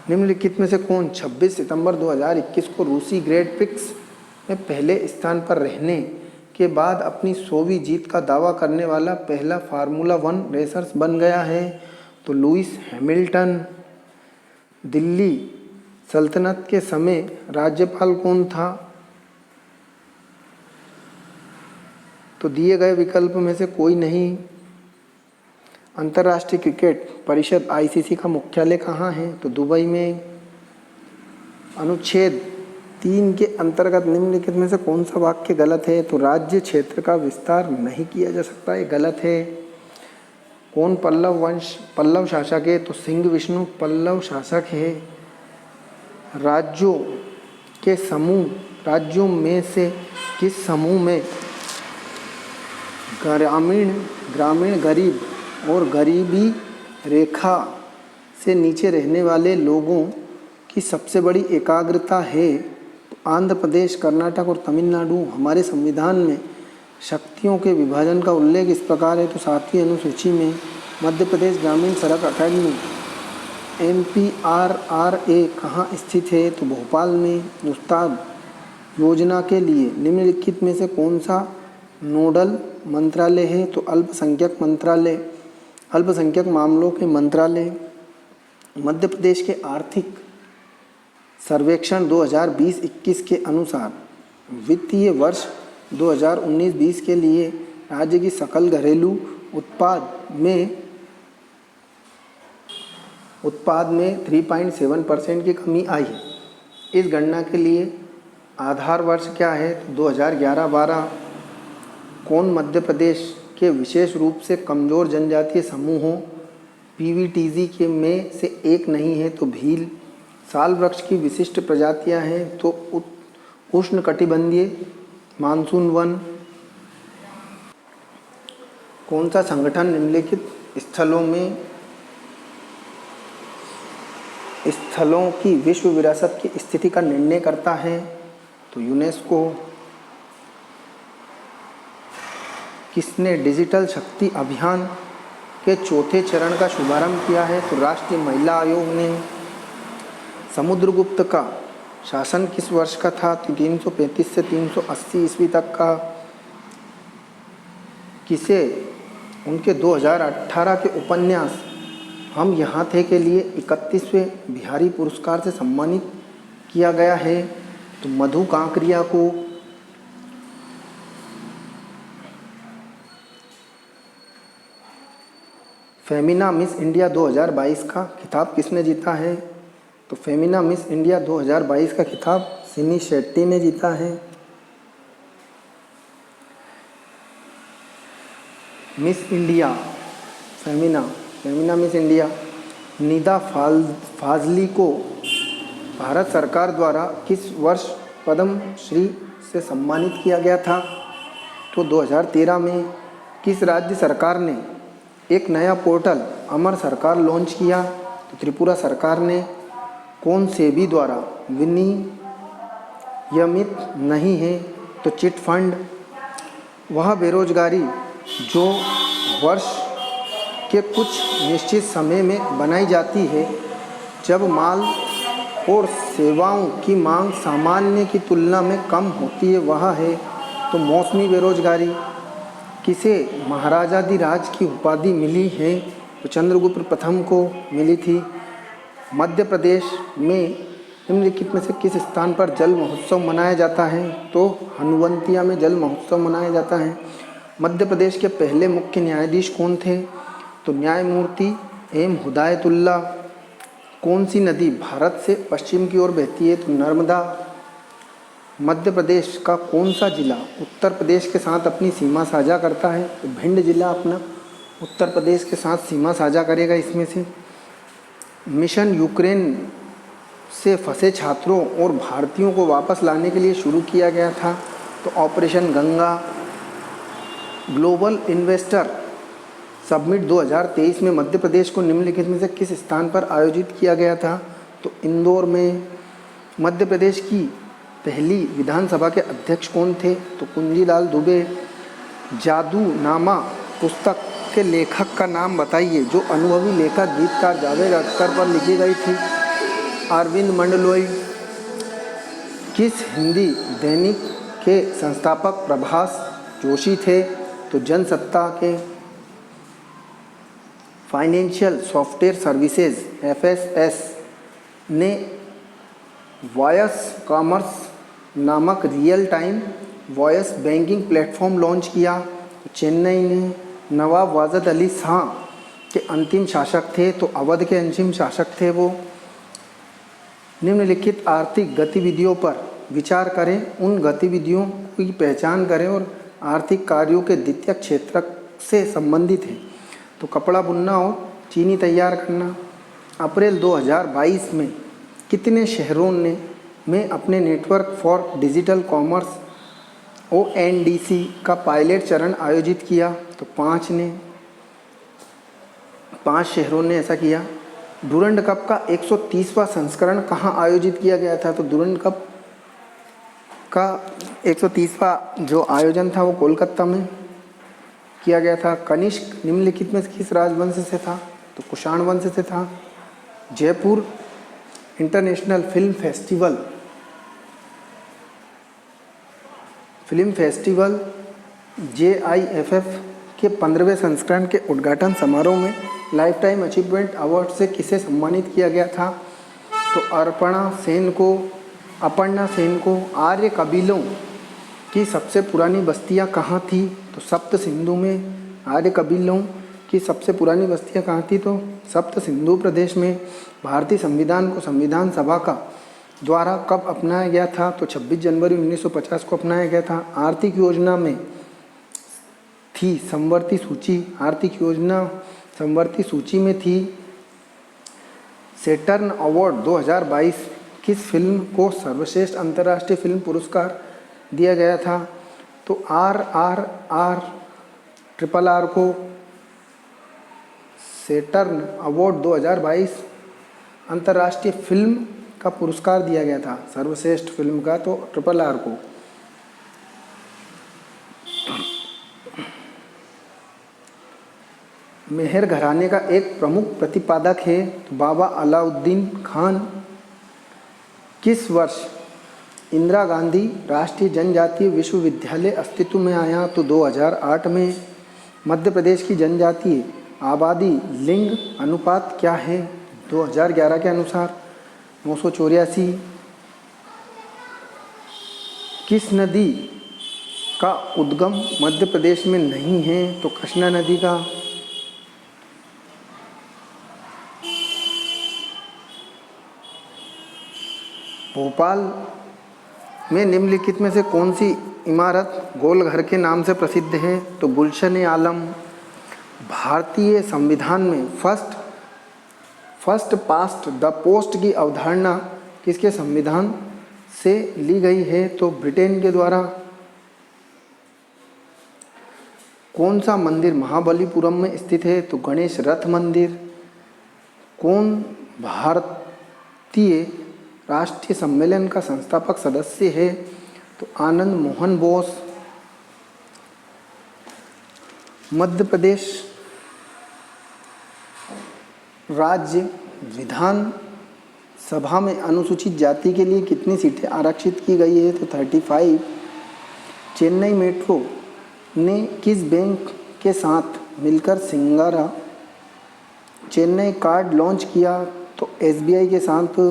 निम्नलिखित में से कौन 26 सितंबर 2021 को रूसी ग्रैंड प्रिक्स में पहले स्थान पर रहने के बाद अपनी 100वीं जीत का दावा करने वाला पहला फार्मूला 1 रेसर्स बन गया है तो लुइस हैमिल्टन। दिल्ली सल्तनत के समय राज्यपाल कौन था तो दिए गए विकल्प में से कोई नहीं। अंतर्राष्ट्रीय क्रिकेट परिषद ICC का मुख्यालय कहाँ है तो दुबई में। अनुच्छेद 3 के अंतर्गत निम्नलिखित में से कौन सा वाक्य गलत है तो राज्य क्षेत्र का विस्तार नहीं किया जा सकता, ये गलत है। कौन पल्लव शासक है तो सिंह विष्णु पल्लव शासक है। राज्यों में से किस समूह में ग्रामीण गरीब और गरीबी रेखा से नीचे रहने वाले लोगों की सबसे बड़ी एकाग्रता है तो आंध्र प्रदेश, कर्नाटक और तमिलनाडु। हमारे संविधान में शक्तियों के विभाजन का उल्लेख इस प्रकार है तो 7वीं अनुसूची में। मध्य प्रदेश ग्रामीण सड़क अकादमी MPRRA कहाँ स्थित है तो भोपाल में। उस्ताद योजना के लिए निम्नलिखित में से कौन सा नोडल मंत्रालय है तो अल्पसंख्यक मामलों के मंत्रालय। मध्य प्रदेश के आर्थिक सर्वेक्षण 2020-21 के अनुसार वित्तीय वर्ष 2019-20 के लिए राज्य की सकल घरेलू उत्पाद में 3.7% की कमी आई है। इस गणना के लिए आधार वर्ष क्या है तो 2011-12। कौन मध्य प्रदेश के विशेष रूप से कमज़ोर जनजातीय समूहों पीवीटीजी के में से एक नहीं है तो भील। साल वृक्ष की विशिष्ट प्रजातियां हैं तो उष्णकटिबंधीय मानसून वन। कौन सा संगठन निम्नलिखित स्थलों की विश्व विरासत की स्थिति का निर्णय करता है? तो यूनेस्को। किसने डिजिटल शक्ति अभियान के चौथे चरण का शुभारंभ किया है? तो राष्ट्रीय महिला आयोग ने। समुद्रगुप्त का शासन किस वर्ष का था? 335 से 380 ईस्वी तक का। किसे उनके 2018 के उपन्यास हम यहाँ थे के लिए 31वें बिहारी पुरस्कार से सम्मानित किया गया है? तो मधु कांकरिया को। फेमिना मिस इंडिया 2022 का खिताब किसने जीता है? तो फेमिना मिस इंडिया 2022 का खिताब सिनी शेट्टी ने जीता है। Miss India Femina miss India Nida Fazli को भारत सरकार द्वारा किस वर्ष पद्म श्री से सम्मानित किया गया था? तो 2013 में। किस राज्य सरकार ने एक नया पोर्टल अमर सरकार लॉन्च किया? तो त्रिपुरा सरकार ने। कौन सेबी द्वारा विनियमित नहीं है? तो चिट फंड। वह बेरोजगारी जो वर्ष के कुछ निश्चित समय में बनाई जाती है जब माल और सेवाओं की मांग सामान्य की तुलना में कम होती है, वह है तो मौसमी बेरोजगारी। किसे महाराजाधिराज की उपाधि मिली है? तो चंद्रगुप्त प्रथम को मिली थी। मध्य प्रदेश में निम्नलिखित में से किस स्थान पर जल महोत्सव मनाया जाता है? तो हनुवंतिया में जल महोत्सव मनाया जाता है। मध्य प्रदेश के पहले मुख्य न्यायाधीश कौन थे? तो न्यायमूर्ति एम हुदायतुल्ला। कौन सी नदी भारत से पश्चिम की ओर बहती है? तो नर्मदा। मध्य प्रदेश का कौन सा जिला उत्तर प्रदेश के साथ अपनी सीमा साझा करता है? तो भिंड जिला अपना उत्तर प्रदेश के साथ सीमा साझा करेगा। इसमें से मिशन यूक्रेन से फंसे छात्रों और भारतीयों को वापस लाने के लिए शुरू किया गया था? तो operation Ganga. Global investor summit 2023 में मध्य प्रदेश को निम्नलिखित में से किस स्थान पर आयोजित किया गया था? तो इंदौर में। मध्य प्रदेश की पहली विधानसभा के अध्यक्ष कौन थे? तो कुंजीलाल दुबे। जादूनामा पुस्तक के लेखक का नाम बताइए जो अनुभवी लेखक गीतकार जावेद अख्तर पर लिखी गई थी? अरविंद मंडलोई। किस हिंदी दैनिक के संस्थापक प्रभास जोशी थे? तो जनसत्ता के। फाइनेंशियल सॉफ्टवेयर सर्विसेज FSS ने वॉयस कॉमर्स नामक real time voice banking platform launch किया? चेन्नई ने। नवाब वाजद अली शाह के अंतिम शासक थे? तो अवध के अंतिम शासक थे वो। निम्नलिखित आर्थिक गतिविधियों पर विचार करें, उन गतिविधियों की पहचान करें और आर्थिक कार्यों के द्वितीय क्षेत्र से संबंधित हैं। तो कपड़ा बुनना और चीनी तैयार करना। अप्रैल 2022 में कितने शहरों में अपने network for digital commerce ONDC का पायलट चरण आयोजित किया? तो 5 ने। 5 शहरों ने ऐसा किया। डूरंड कप का 130वां संस्करण कहाँ आयोजित किया गया था? तो डूरंड कप का 130वां जो आयोजन था वो कोलकाता में किया गया था। कनिष्क निम्नलिखित में किस राजवंश से था? तो कुषाण वंश से था। Jaipur international film festival JIFF के 15वें संस्करण के उद्घाटन समारोह में लाइफ टाइम अचीवमेंट अवार्ड से किसे सम्मानित किया गया था? तो अपर्णा सेन को। आर्य कबीलों की सबसे पुरानी बस्तियां कहाँ थी? तो सप्त सिंधु में। आर्य कबीलों की सबसे पुरानी बस्तियां कहाँ थी? तो सप्त सिंधु प्रदेश में। भारतीय संविधान को संविधान सभा का द्वारा कब अपनाया गया था? तो 26 जनवरी 1950 को अपनाया गया था। आर्थिक योजना में थी समवर्ती सूची। आर्थिक योजना समवर्ती सूची में थी। सैटर्न अवार्ड 2022 किस फिल्म को सर्वश्रेष्ठ अंतर्राष्ट्रीय फिल्म पुरस्कार दिया गया था? तो RRR RRR को सैटर्न अवार्ड 2022 अंतर्राष्ट्रीय फिल्म का पुरस्कार दिया गया था, सर्वश्रेष्ठ फिल्म का तो RRR को। मेहर घराने का एक प्रमुख प्रतिपादक है तो बाबा अलाउद्दीन खान। किस वर्ष इंदिरा गांधी राष्ट्रीय जनजातीय विश्वविद्यालय अस्तित्व में आया? तो 2008 में। मध्य प्रदेश की जनजातीय आबादी लिंग अनुपात क्या है? 2011 के अनुसार 984। किस नदी का उद्गम मध्य प्रदेश में नहीं है? तो कृष्णा नदी का। भोपाल में निम्नलिखित में से कौन सी इमारत गोल घर के नाम से प्रसिद्ध है? तो गुलशन आलम। भारतीय संविधान में फर्स्ट पास्ट द पोस्ट की अवधारणा किसके संविधान से ली गई है? तो ब्रिटेन के द्वारा। कौन सा मंदिर महाबलीपुरम में स्थित है? तो गणेश रथ मंदिर। कौन भारतीय राष्ट्रीय सम्मेलन का संस्थापक सदस्य है? तो आनंद मोहन बोस। मध्य प्रदेश राज्य विधान सभा में अनुसूचित जाति के लिए कितनी सीटें आरक्षित की गई है? तो 35। चेन्नई मेट्रो ने किस बैंक के साथ मिलकर सिंगारा चेन्नई कार्ड लॉन्च किया? तो SBI के साथ।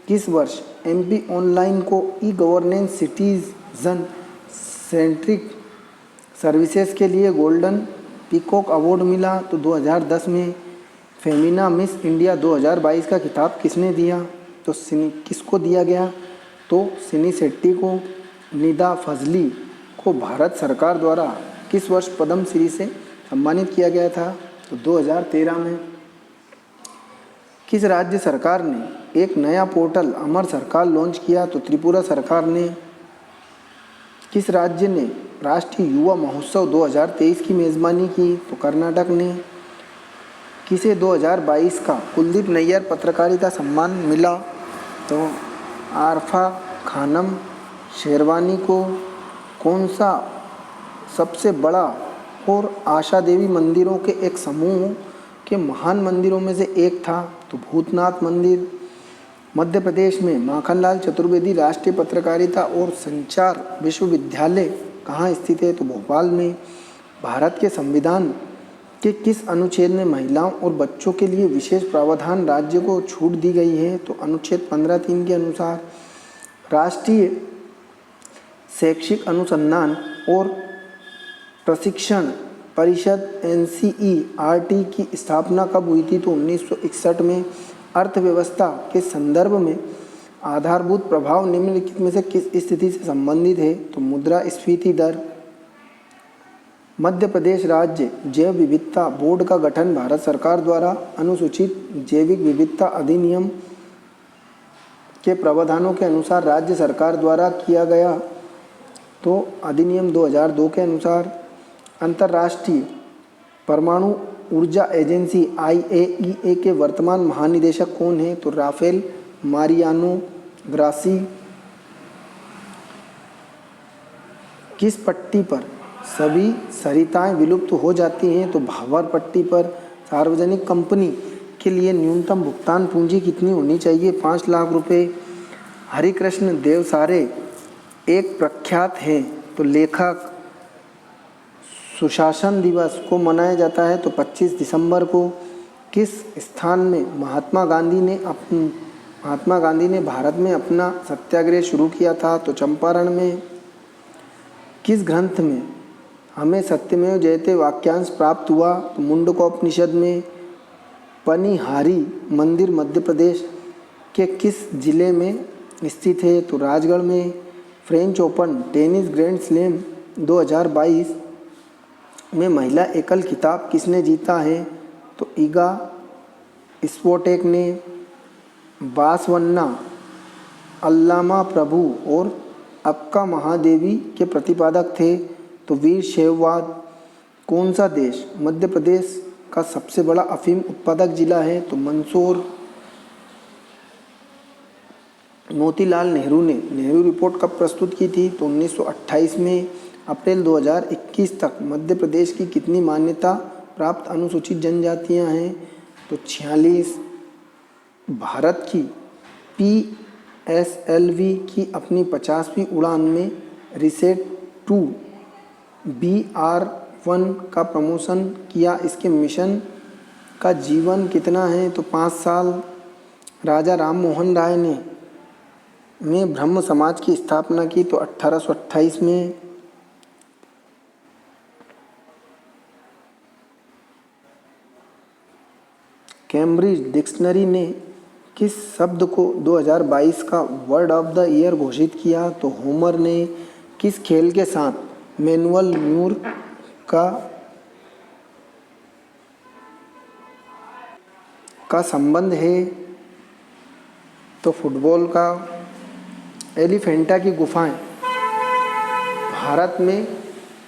किस वर्ष MP ऑनलाइन को ई-गवर्नेंस सिटीजन सेंट्रिक सर्विसेज के लिए गोल्डन पीकॉक अवार्ड मिला? तो 2010 में। फेमिना मिस इंडिया 2022 का खिताब किसने दिया? तो किसको दिया गया? तो सिनी शेट्टी को। निदा फजली को भारत सरकार द्वारा किस वर्ष पद्म श्री से सम्मानित किया गया था? तो 2013 में। किस राज्य सरकार ने एक नया पोर्टल अमर सरकार लॉन्च किया? तो त्रिपुरा सरकार ने। किस राज्य ने राष्ट्रीय युवा महोत्सव 2023 की मेज़बानी की? तो कर्नाटक ने। किसे 2022 का कुलदीप नैयर पत्रकारिता सम्मान मिला? तो आरफा खानम शेरवानी को। कौन सा सबसे बड़ा और आशा देवी मंदिरों के एक समूह के महान मंदिरों में से एक था? तो भूतनाथ मंदिर। मध्य प्रदेश में माखनलाल चतुर्वेदी राष्ट्रीय पत्रकारिता और संचार विश्वविद्यालय कहाँ स्थित है? तो भोपाल में। भारत के संविधान के किस अनुच्छेद में महिलाओं और बच्चों के लिए विशेष प्रावधान राज्य को छूट दी गई है? तो अनुच्छेद 15(3) के अनुसार। राष्ट्रीय शैक्षिक अनुसंधान और प्रशिक्षण परिषद NCERT की स्थापना कब हुई थी? तो 1961 में। अर्थव्यवस्था के संदर्भ में आधारभूत प्रभाव निम्नलिखित में से किस स्थिति से संबंधित है? तो मुद्रास्फीति दर। मध्य प्रदेश राज्य जैव विविधता बोर्ड का गठन भारत सरकार द्वारा अनुसूचित जैविक विविधता अधिनियम के प्रावधानों के अनुसार राज्य सरकार द्वारा किया गया। तो अधिनियम 2002 के अनुसार। अंतर्राष्ट्रीय परमाणु ऊर्जा एजेंसी IAEA के वर्तमान महानिदेशक कौन है? तो राफेल मारियानो ग्रासी। किस पट्टी पर सभी सरिताएं विलुप्त हो जाती हैं? तो भावर पट्टी पर। सार्वजनिक कंपनी के लिए न्यूनतम भुगतान पूंजी कितनी होनी चाहिए? 5 लाख रुपए। हरिकृष्ण देवसारे एक प्रख्यात है तो लेखक। सुशासन दिवस को मनाया जाता है तो 25 दिसंबर को। किस स्थान में महात्मा गांधी ने भारत में अपना सत्याग्रह शुरू किया था? तो चंपारण में। किस ग्रंथ में हमें सत्यमेव जयते वाक्यांश प्राप्त हुआ? तो मुंडकोपनिषद में। पनिहारी मंदिर मध्य प्रदेश के किस जिले में स्थित है? तो राजगढ़ में। French open tennis grand slam 2022 में महिला एकल खिताब किसने जीता है? तो ईगा स्पोटेक ने, बासवन्ना अल्लामा प्रभु और अक्का महादेवी के प्रतिपादक थे। तो वीरशैववाद। कौन सा देश मध्य प्रदेश का सबसे बड़ा अफीम उत्पादक जिला है? तो मंदसौर। मोतीलाल नेहरू ने नेहरू रिपोर्ट कब प्रस्तुत की थी? तो 1928 में। अप्रैल 2021 तक मध्य प्रदेश की कितनी मान्यता प्राप्त अनुसूचित जनजातियां हैं? तो 46। भारत की PSLV की अपनी 50वीं उड़ान में रिसेट 2 BR-1 का प्रमोशन किया। इसके मिशन का जीवन कितना है? तो 5 साल। राजा राम मोहन राय ने ब्रह्म समाज की स्थापना की। तो 1828 में। कैम्ब्रिज डिक्शनरी ने किस शब्द को 2022 का वर्ड ऑफ द ईयर घोषित किया? तो होमर ने। किस खेल के साथ मैनुअल न्यूर का संबंध है? तो फुटबॉल का। एलिफेंटा की गुफाएं भारत में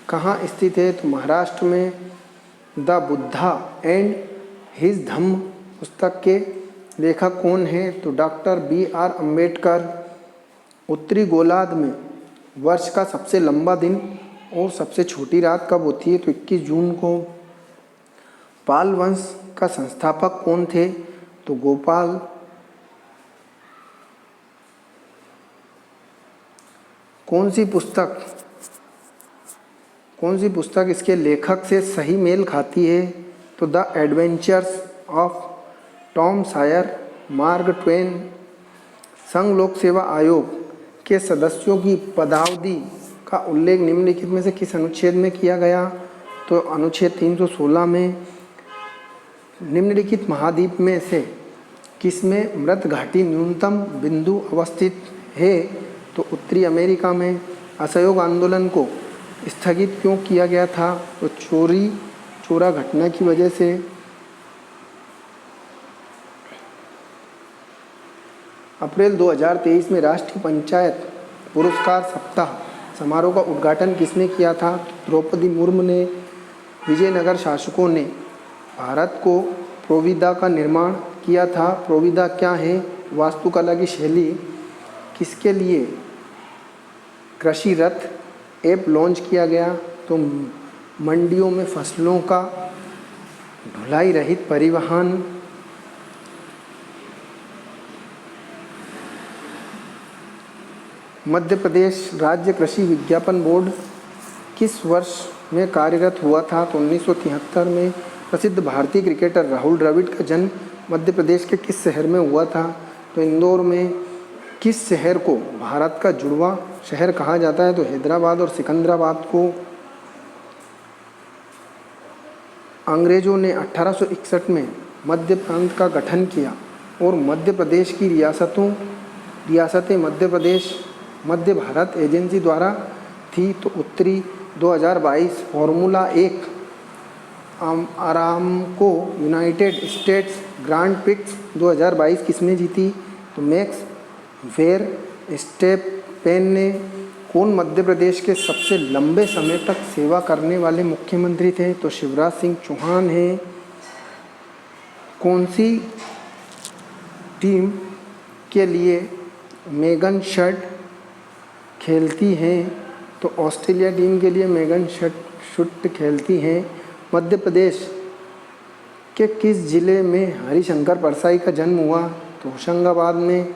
कहाँ स्थित है? तो महाराष्ट्र में। द बुद्धा एंड हिज धम्म पुस्तक के लेखक कौन है? तो डॉक्टर BR अम्बेडकर। उत्तरी गोलार्ध में वर्ष का सबसे लंबा दिन और सबसे छोटी रात कब होती है? तो 21 जून को। पाल वंश का संस्थापक कौन थे? तो गोपाल। कौन सी पुस्तक इसके लेखक से सही मेल खाती है? तो the adventures of Tom Sawyer. Mark Twain. संघ लोक सेवा आयोग के सदस्यों की पदावधि का उल्लेख निम्नलिखित में से किस अनुच्छेद में किया गया? तो अनुच्छेद 316 में। निम्नलिखित महाद्वीप में से किसमें मृत घाटी न्यूनतम बिंदु अवस्थित है? तो उत्तरी अमेरिका में। असहयोग आंदोलन को स्थगित क्यों किया गया था? तो चोरा घटना की वजह से। अप्रैल 2023 में राष्ट्रीय पंचायत पुरस्कार सप्ताह समारोह का उद्घाटन किसने किया था? द्रौपदी मुर्मू ने। विजयनगर शासकों ने भारत को प्रोविदा का निर्माण किया था। प्रोविदा क्या है? वास्तुकला की शैली। किसके लिए कृषि रथ ऐप लॉन्च किया गया? तो मंडियों में फसलों का ढुलाई रहित परिवहन। मध्य प्रदेश राज्य कृषि विज्ञापन बोर्ड किस वर्ष में कार्यरत हुआ था? तो 1973 में। प्रसिद्ध भारतीय क्रिकेटर राहुल द्रविड़ का जन्म मध्य प्रदेश के किस शहर में हुआ था? तो इंदौर में। किस शहर को भारत का जुड़वा शहर कहा जाता है? तो हैदराबाद और सिकंदराबाद को। अंग्रेजों ने 1861 में मध्य प्रांत का गठन किया और मध्य प्रदेश की रियासतें मध्य प्रदेश मध्य भारत एजेंसी द्वारा थी। तो उत्तरी। 2022 formula 1 Aramco United states grand prix 2022 किसने जीती? तो मैक्स वेरस्टेपेन ने। कौन मध्य प्रदेश के सबसे लंबे समय तक सेवा करने वाले मुख्यमंत्री थे? तो शिवराज सिंह चौहान हैं। कौन सी टीम के लिए मेगन शट खेलती हैं? तो ऑस्ट्रेलिया टीम के लिए मेगन शट खेलती हैं। मध्य प्रदेश के किस जिले में हरिशंकर परसाई का जन्म हुआ? तो होशंगाबाद में।